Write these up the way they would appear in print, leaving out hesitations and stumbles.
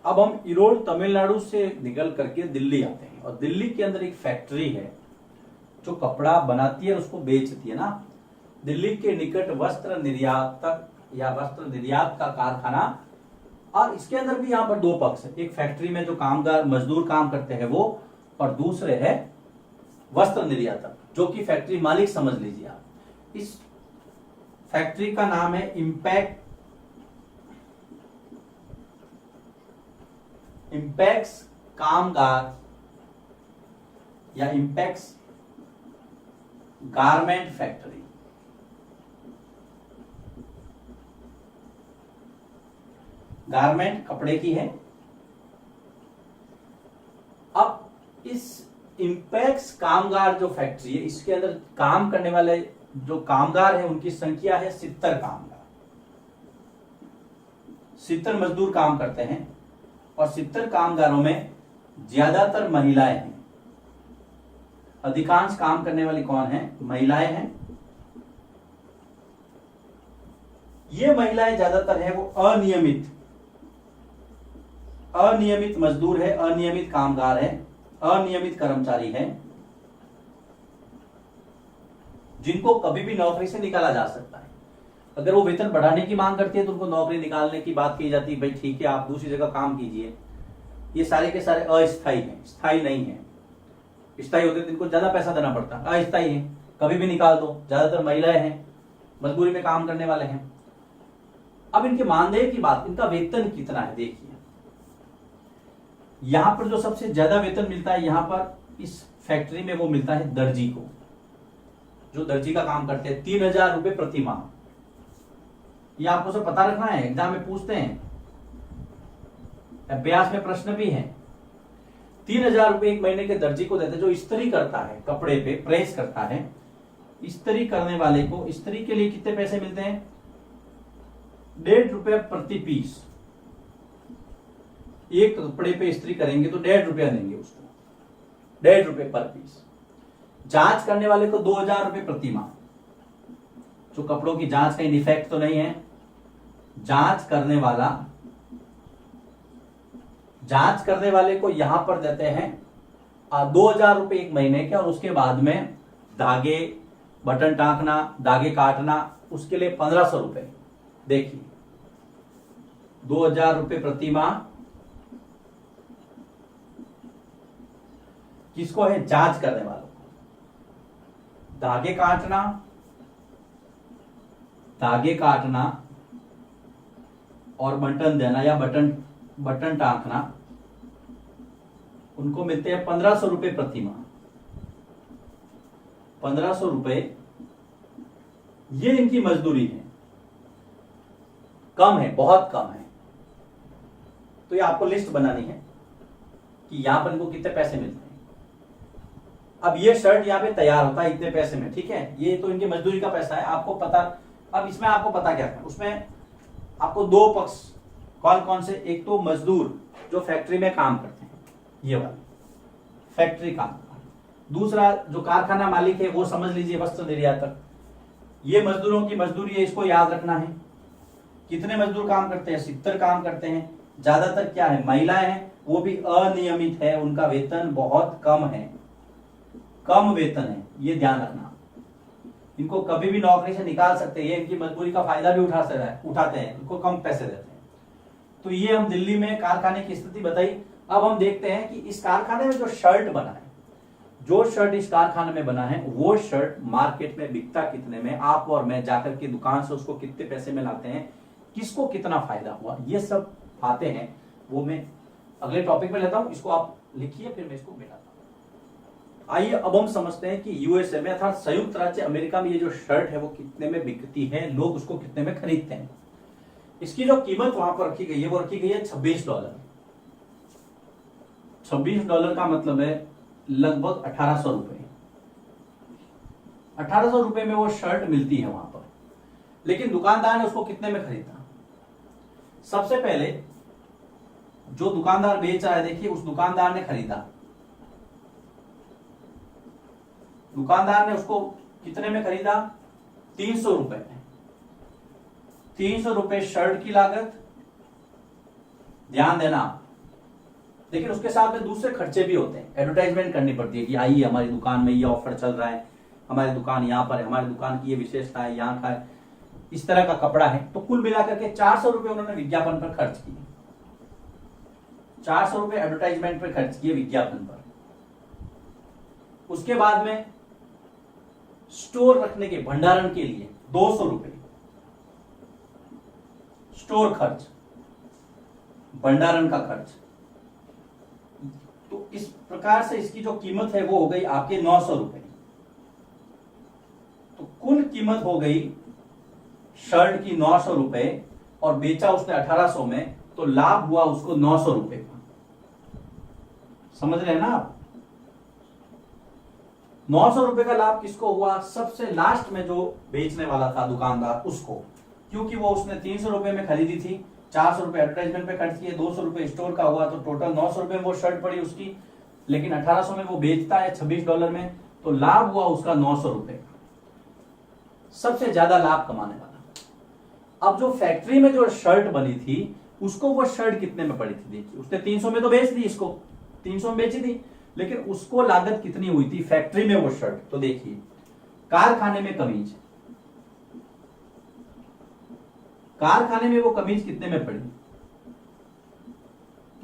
अब हम इरोड तमिलनाडु से निकल करके दिल्ली आते हैं और दिल्ली के अंदर एक फैक्ट्री है जो कपड़ा बनाती है और उसको बेचती है ना। दिल्ली के निकट वस्त्र निर्यातक या वस्त्र निर्यात का कारखाना, और इसके अंदर भी यहाँ पर दो पक्ष है, एक फैक्ट्री में जो कामगार मजदूर काम करते हैं वो, और दूसरे है वस्त्र निर्यातक जो कि फैक्ट्री मालिक समझ लीजिए आप। इस फैक्ट्री का नाम है इंपैक्स कामगार या इंपैक्स गारमेंट फैक्ट्री। गारमेंट कपड़े की है। अब इस इंपैक्स कामगार जो फैक्ट्री है इसके अंदर काम करने वाले जो कामगार है उनकी संख्या है 70 कामगार, 70 मजदूर काम करते हैं और 70 कामगारों में ज्यादातर महिलाएं हैं। अधिकांश काम करने वाली कौन है? महिलाएं हैं। ये महिलाएं ज्यादातर है वो अनियमित मजदूर है, अनियमित कामगार है, अनियमित कर्मचारी है, जिनको कभी भी नौकरी से निकाला जा सकता है। अगर वो वेतन बढ़ाने की मांग करती है तो उनको नौकरी निकालने की बात की जाती है, भाई ठीक है आप दूसरी जगह काम कीजिए। ये सारे के सारे अस्थायी हैं, स्थायी नहीं है। स्थायी होते तो इनको ज्यादा पैसा देना पड़ता, अस्थायी है, कभी भी निकाल दो। ज्यादातर महिलाएं हैं, मजदूरी में काम करने वाले हैं। अब इनके मानदेय की बात, इनका वेतन कितना है देखिए। यहां पर जो सबसे ज्यादा वेतन मिलता है यहां पर इस फैक्ट्री में वो मिलता है दर्जी को, जो दर्जी का काम करते हैं, 3000 रुपए प्रति माह। ये आपको सब पता रखना है, एग्जाम में पूछते हैं, अभ्यास में प्रश्न भी है। 3000 रुपए एक महीने के दर्जी को देते हैं, जो इस्त्री करता है, कपड़े पे प्रेस करता है। इस्त्री करने वाले को इस्त्री के लिए कितने पैसे मिलते हैं? 1.5 रुपया प्रति पीस। एक कपड़े पे इस्त्री करेंगे तो 1.5 रुपया देंगे उसको, 1.5 रुपए पर पीस। जांच करने वाले को 2000 रुपए प्रति माह, जो कपड़ों की जांच कहीं डिफेक्ट तो नहीं है। जांच करने वाले को यहां पर देते हैं 2000 रुपए एक महीने के, और उसके बाद में धागे, बटन टांकना, धागे काटना, उसके लिए 1500 रुपए। देखिए 2000 रुपए प्रति माह किसको है? जांच करने वालों को। धागे काटना और बटन देना या बटन टांकना, उनको मिलते हैं 1500 रुपए प्रति माह। 1500 रुपए ये इनकी मजदूरी है। कम है, बहुत कम है। तो ये आपको लिस्ट बनानी है कि यहां पर इनको कितने पैसे मिलते हैं। अब ये शर्ट यहाँ पे तैयार होता है इतने पैसे में, ठीक है, ये तो इनकी मजदूरी का पैसा है, आपको पता। अब इसमें आपको पता क्या करना, उसमें आपको दो पक्ष कौन कौन से, एक तो मजदूर जो फैक्ट्री में काम करते हैं, ये वाला फैक्ट्री काम, दूसरा जो कारखाना मालिक है वो समझ लीजिए वस्त्र निर्यातक। ये मजदूरों की मजदूरी है, इसको याद रखना है। कितने मजदूर काम करते हैं? 70 काम करते हैं। ज्यादातर क्या है? महिलाएं हैं, वो भी अनियमित है, उनका वेतन बहुत कम है, कम वेतन है, ये ध्यान रखना। इनको कभी भी नौकरी से निकाल सकते हैं, ये इनकी मजबूरी का फायदा भी उठाते हैं, इनको कम पैसे देते हैं। तो ये हम दिल्ली में कारखाने की स्थिति बताई। अब हम देखते हैं कि इस कारखाने में जो शर्ट बना है, जो शर्ट इस कारखाने में बना है, वो शर्ट मार्केट में बिकता कितने में, आप और मैं जाकर के दुकान से उसको कितने पैसे में लाते हैं, किसको कितना फायदा हुआ, ये सब आते हैं, वो मैं अगले टॉपिक में लेता हूं। इसको आप लिखिए, फिर मैं इसको मिलाता हूं। आइए अब हम समझते हैं कि यूएसए में अर्थात संयुक्त राज्य अमेरिका में ये जो शर्ट है वो कितने में बिकती है, लोग उसको कितने में खरीदते हैं। इसकी जो कीमत वहां पर रखी गई है वो रखी गई है $26। $26 का मतलब है लगभग 1800 रुपए। 1800 रुपए में वो शर्ट मिलती है वहां पर। लेकिन दुकानदार ने उसको कितने में खरीदा? सबसे पहले जो दुकानदार बेच रहा है, देखिए उस दुकानदार ने खरीदा, दुकानदार ने उसको कितने में खरीदा? 300 रुपए में। 300 रुपए शर्ट की लागत, ध्यान देना लेकिन उसके साथ में दूसरे खर्चे भी होते हैं, एडवर्टाइजमेंट करनी पड़ती है कि आइए हमारी दुकान में ये ऑफर चल रहा है, हमारी दुकान यहाँ पर है, हमारी दुकान की ये विशेषता है, यहाँ का है, इस तरह का कपड़ा है। तो कुल मिलाकर के 400 रुपए उन्होंने विज्ञापन पर खर्च किए, 400 रुपए एडवर्टाइजमेंट पर खर्च किए, विज्ञापन पर। उसके बाद में स्टोर रखने के, भंडारण के लिए 200 रुपए स्टोर खर्च, भंडारण का खर्च। तो इस प्रकार से इसकी जो कीमत है वो हो गई आपके 900 रुपए। तो कुल कीमत हो गई शर्ट की 900 रुपए और बेचा उसने 1800 में, तो लाभ हुआ उसको 900 रुपए का। समझ रहे हैं ना आप? 900 रुपए का लाभ किसको हुआ? सबसे लास्ट में जो बेचने वाला था दुकानदार उसको, क्योंकि वो उसने 300 रुपए में खरीदी थी, 400 रुपए एडवर्टाइजमेंट पे खर्च किए, 200 रुपए स्टोर का हुआ, तो टोटल 900 रुपए में वो शर्ट पड़ी उसकी। लेकिन 1800 में वो बेचता है $26 में, तो लाभ हुआ उसका 900 रुपए का। सबसे ज्यादा लाभ कमाने वाला। अब जो फैक्ट्री में जो शर्ट बनी थी उसको वो शर्ट कितने में पड़ी थी? देखिए, उसने 300 में तो बेच दी, इसको 300 में बेची थी, लेकिन उसको लागत कितनी हुई थी फैक्ट्री में वो शर्ट? तो देखिए, कारखाने में कमीज, कारखाने में वो कमीज कितने में पड़ी?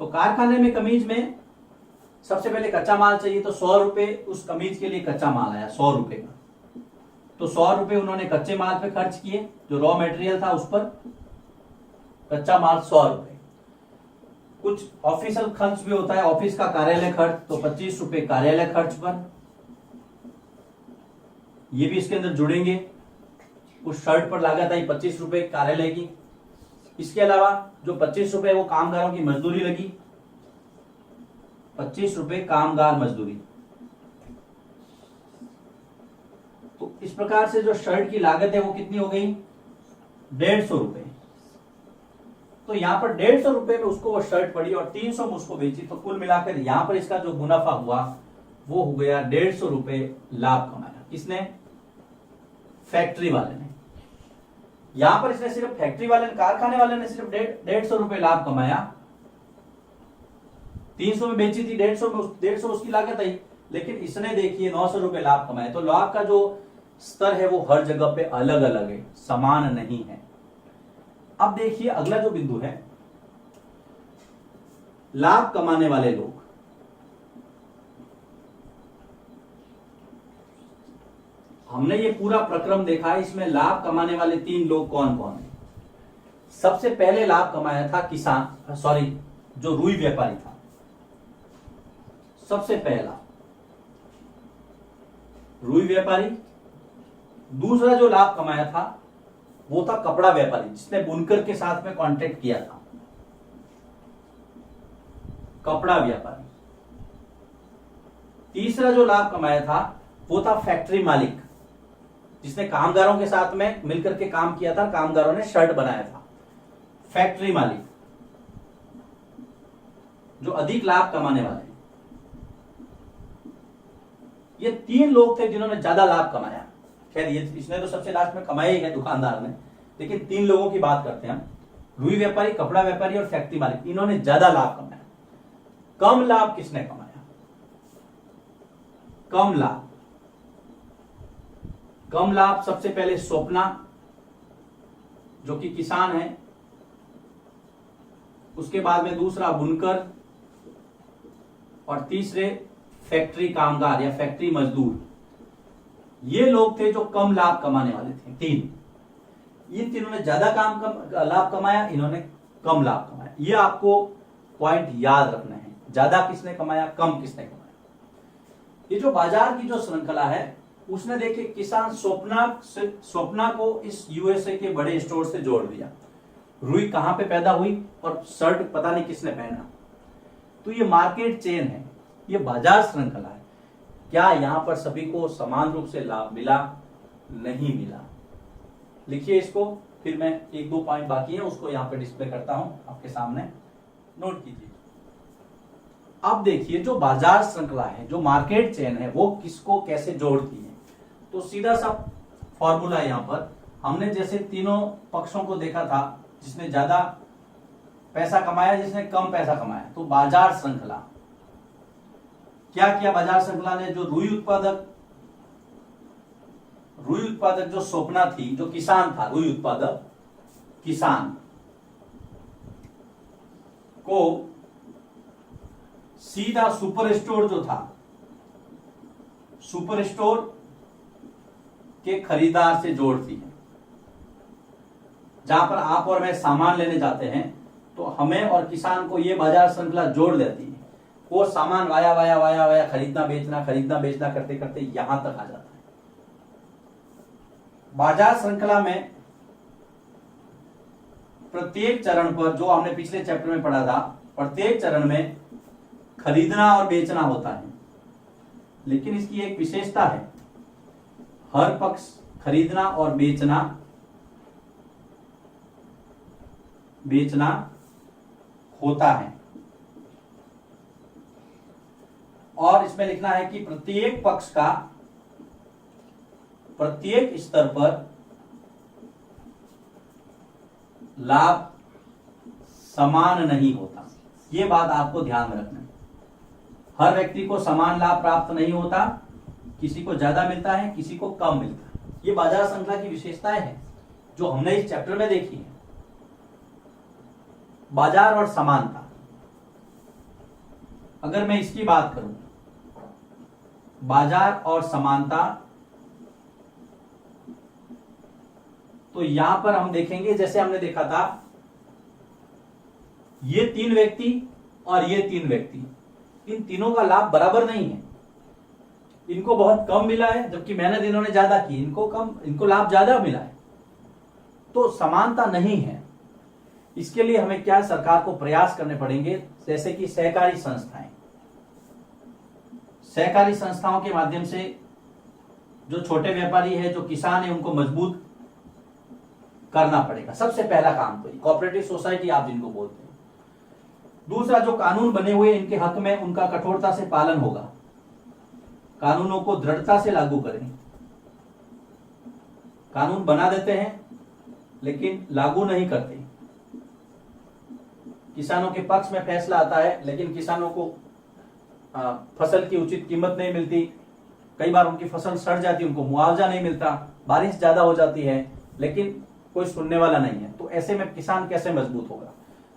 तो कारखाने में कमीज में सबसे पहले कच्चा माल चाहिए, तो 100 रुपए उस कमीज के लिए कच्चा माल आया, 100 रुपए का। तो 100 रुपए उन्होंने कच्चे माल पे खर्च किए, जो रॉ मटेरियल था उस पर, कच्चा माल 100 रुपए। कुछ ऑफिशियल खर्च भी होता है, ऑफिस का कार्यालय खर्च, तो 25 रुपए कार्यालय खर्च पर, ये भी इसके अंदर जुड़ेंगे। उस शर्ट पर लागत आई 25 रुपए कार्यालय की। इसके अलावा जो 25 रुपए वो कामगारों की मजदूरी लगी, 25 रुपए कामगार मजदूरी। तो इस प्रकार से जो शर्ट की लागत है वो कितनी हो गई? 150 रुपए। तो यहां पर 150 रुपए में उसको वो शर्ट पड़ी और 300 में उसको बेची, तो कुल मिलाकर यहां पर इसका जो मुनाफा हुआ वो हो गया 150 रुपए लाभ कमाया। किसने? फैक्ट्री वाले ने। यहां पर इसने सिर्फ फैक्ट्री वाले ने, कारखाने वाले ने सिर्फ 150 रुपए लाभ कमाया। 300 में बेची थी, 150 में 150 उसकी लागत आई, लेकिन इसने देखिए 900 रुपए लाभ कमाए। तो लाभ का जो स्तर है वो हर जगह पे अलग अलग है, समान नहीं है। अब देखिए अगला जो बिंदु है, लाभ कमाने वाले लोग। हमने ये पूरा प्रक्रम देखा है, इसमें लाभ कमाने वाले 3 लोग कौन कौन है? सबसे पहले लाभ कमाया था किसान, सॉरी, जो रुई व्यापारी था, सबसे पहला रुई व्यापारी। दूसरा जो लाभ कमाया था वो था कपड़ा व्यापारी, जिसने बुनकर के साथ में कॉन्ट्रैक्ट किया था, कपड़ा व्यापारी। तीसरा जो लाभ कमाया था वो था फैक्ट्री मालिक, जिसने कामगारों के साथ में मिलकर के काम किया था, कामगारों ने शर्ट बनाया था, फैक्ट्री मालिक, जो अधिक लाभ कमाने वाले। ये 3 लोग थे जिन्होंने ज्यादा लाभ कमाया। खैर ये इसने तो सबसे लास्ट में कमाया ही है दुकानदार ने, लेकिन 3 लोगों की बात करते हैं हम, रुई व्यापारी, कपड़ा व्यापारी और फैक्ट्री मालिक। इन्होंने ज्यादा लाभ कमाया। कम लाभ किसने कमाया? कम लाभ, कम लाभ सबसे पहले स्वप्ना, जो कि किसान है। उसके बाद में दूसरा बुनकर, और तीसरे फैक्ट्री कामगार या फैक्ट्री मजदूर। ये लोग थे जो कम लाभ कमाने वाले थे। 3, ये तीनों ने ज्यादा लाभ कमाया, इन्होंने कम लाभ कमाया। ये आपको पॉइंट याद रखना है, ज्यादा किसने कमाया, कम किसने कमाया। ये जो बाजार की जो श्रृंखला है उसने देखिए किसान स्वप्ना को इस यूएसए के बड़े स्टोर से जोड़ दिया। रुई कहां पे पैदा हुई और शर्ट पता नहीं किसने पहना। तो ये मार्केट चेन है, ये बाजार श्रृंखला है। क्या यहां पर सभी को समान रूप से लाभ मिला? नहीं मिला। लिखिए इसको, फिर मैं 1-2 पॉइंट बाकी है उसको यहां पे डिस्प्ले करता हूं आपके सामने, नोट कीजिए। अब देखिए जो बाजार श्रृंखला है, जो मार्केट चेन है, वो किसको कैसे जोड़ती है। तो सीधा सा फॉर्मूला है। यहां पर हमने जैसे तीनों पक्षों को देखा था, जिसने ज्यादा पैसा कमाया, जिसने कम पैसा कमाया। तो बाजार श्रृंखला क्या किया? बाजार श्रृंखला ने जो रुई उत्पादक जो स्वप्ना थी, जो किसान था, रुई उत्पादक किसान को सीधा सुपर स्टोर जो था, सुपर स्टोर के खरीदार से जोड़ती है। जहां पर आप और मैं सामान लेने जाते हैं तो हमें और किसान को ये बाजार श्रृंखला जोड़ देती है। वो सामान वाया वाया वाया वाया खरीदना बेचना करते करते यहां तक आ जाता है। बाजार श्रृंखला में प्रत्येक चरण पर, जो हमने पिछले चैप्टर में पढ़ा था, प्रत्येक चरण में खरीदना और बेचना होता है, लेकिन इसकी एक विशेषता है, हर पक्ष खरीदना और बेचना होता है। और इसमें लिखना है कि प्रत्येक पक्ष का प्रत्येक स्तर पर लाभ समान नहीं होता। यह बात आपको ध्यान में रखना है। हर व्यक्ति को समान लाभ प्राप्त नहीं होता, किसी को ज्यादा मिलता है, किसी को कम मिलता है। ये बाजार श्रृंखला की विशेषताएं हैं जो हमने इस चैप्टर में देखी है। बाजार और समानता, अगर मैं इसकी बात करूं, बाजार और समानता, तो यहां पर हम देखेंगे, जैसे हमने देखा था, ये 3 व्यक्ति और ये 3 व्यक्ति, इन तीनों का लाभ बराबर नहीं है। इनको बहुत कम मिला है, जबकि मेहनत इन्होंने ज्यादा की, इनको लाभ ज्यादा मिला है। तो समानता नहीं है। इसके लिए हमें क्या, सरकार को प्रयास करने पड़ेंगे, जैसे कि सहकारी संस्थाओं के माध्यम से जो छोटे व्यापारी है, जो किसान है, उनको मजबूत करना पड़ेगा। सबसे पहला काम तो कोऑपरेटिव सोसाइटी आप जिनको बोलते हैं। दूसरा, जो कानून बने हुए इनके हक में, उनका कठोरता से पालन होगा। कानूनों को दृढ़ता से लागू करें। कानून बना देते हैं लेकिन लागू नहीं करते। किसानों के पक्ष में फैसला आता है, लेकिन किसानों को फसल की उचित कीमत नहीं मिलती। कई बार उनकी फसल सड़ जाती है, उनको मुआवजा नहीं मिलता। बारिश ज्यादा हो जाती है, लेकिन कोई सुनने वाला नहीं है। तो ऐसे में किसान कैसे मजबूत होगा?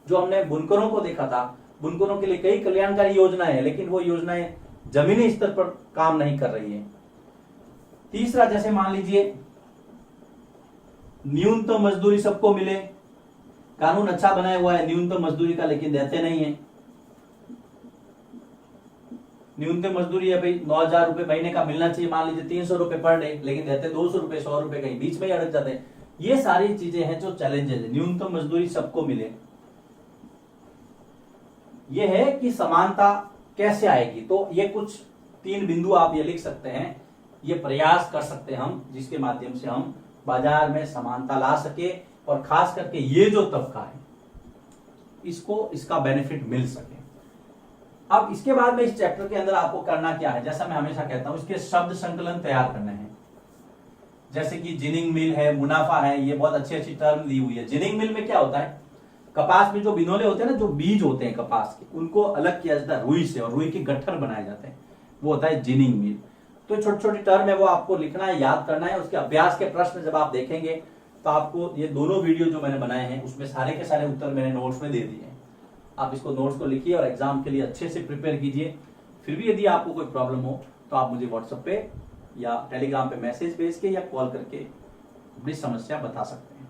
जो हमने बुनकरों को देखा था, बुनकरों के लिए कई कल्याणकारी योजनाएं हैं, लेकिन वो योजनाएं जमीनी स्तर पर काम नहीं कर रही है। तीसरा, जैसे मान लीजिए न्यूनतम मजदूरी सबको मिले, कानून अच्छा बनाया हुआ है न्यूनतम मजदूरी का, लेकिन देते नहीं है। न्यूनतम मजदूरी है भाई 9,000 रुपए महीने का मिलना चाहिए, मान लीजिए 300 रुपए पर डे, लेकिन देते 200 रुपए, 100 रुपए, कहीं बीच में ही अड़क जाते हैं। ये सारी चीजें हैं जो चैलेंजेस है। न्यूनतम मजदूरी सबको मिले, ये है कि समानता कैसे आएगी। तो ये कुछ 3 बिंदु आप ये लिख सकते हैं, ये प्रयास कर सकते हैं हम, जिसके माध्यम से हम बाजार में समानता ला सके, और खास करके ये जो तबका है इसको इसका बेनिफिट मिल सके। अब इसके बाद में इस चैप्टर के अंदर आपको करना क्या है, जैसा मैं हमेशा कहता हूं, इसके शब्द संकलन तैयार करने हैं। जैसे कि जिनिंग मिल है, मुनाफा है, ये बहुत अच्छी अच्छी टर्म दी हुई है। जिनिंग मिल में क्या होता है, कपास में जो बिनोले होते हैं ना, जो बीज होते हैं कपास के, उनको अलग किया जाता है रुई से, और रुई के गट्ठर बनाए जाते हैं, वो होता है जिनिंग मिल। तो छोटी छोटी टर्म है, वो आपको लिखना है, याद करना है। उसके अभ्यास के प्रश्न जब आप देखेंगे तो आपको ये दोनों वीडियो जो मैंने बनाए हैं उसमें सारे के सारे उत्तर मैंने नोट्स में दे दिए हैं। आप इसको नोट्स को लिखिए और एग्जाम के लिए अच्छे से प्रिपेयर कीजिए। फिर भी यदि आपको कोई प्रॉब्लम हो तो आप मुझे व्हाट्सएप पे या टेलीग्राम पे मैसेज भेज के या कॉल करके अपनी समस्या बता सकते हैं।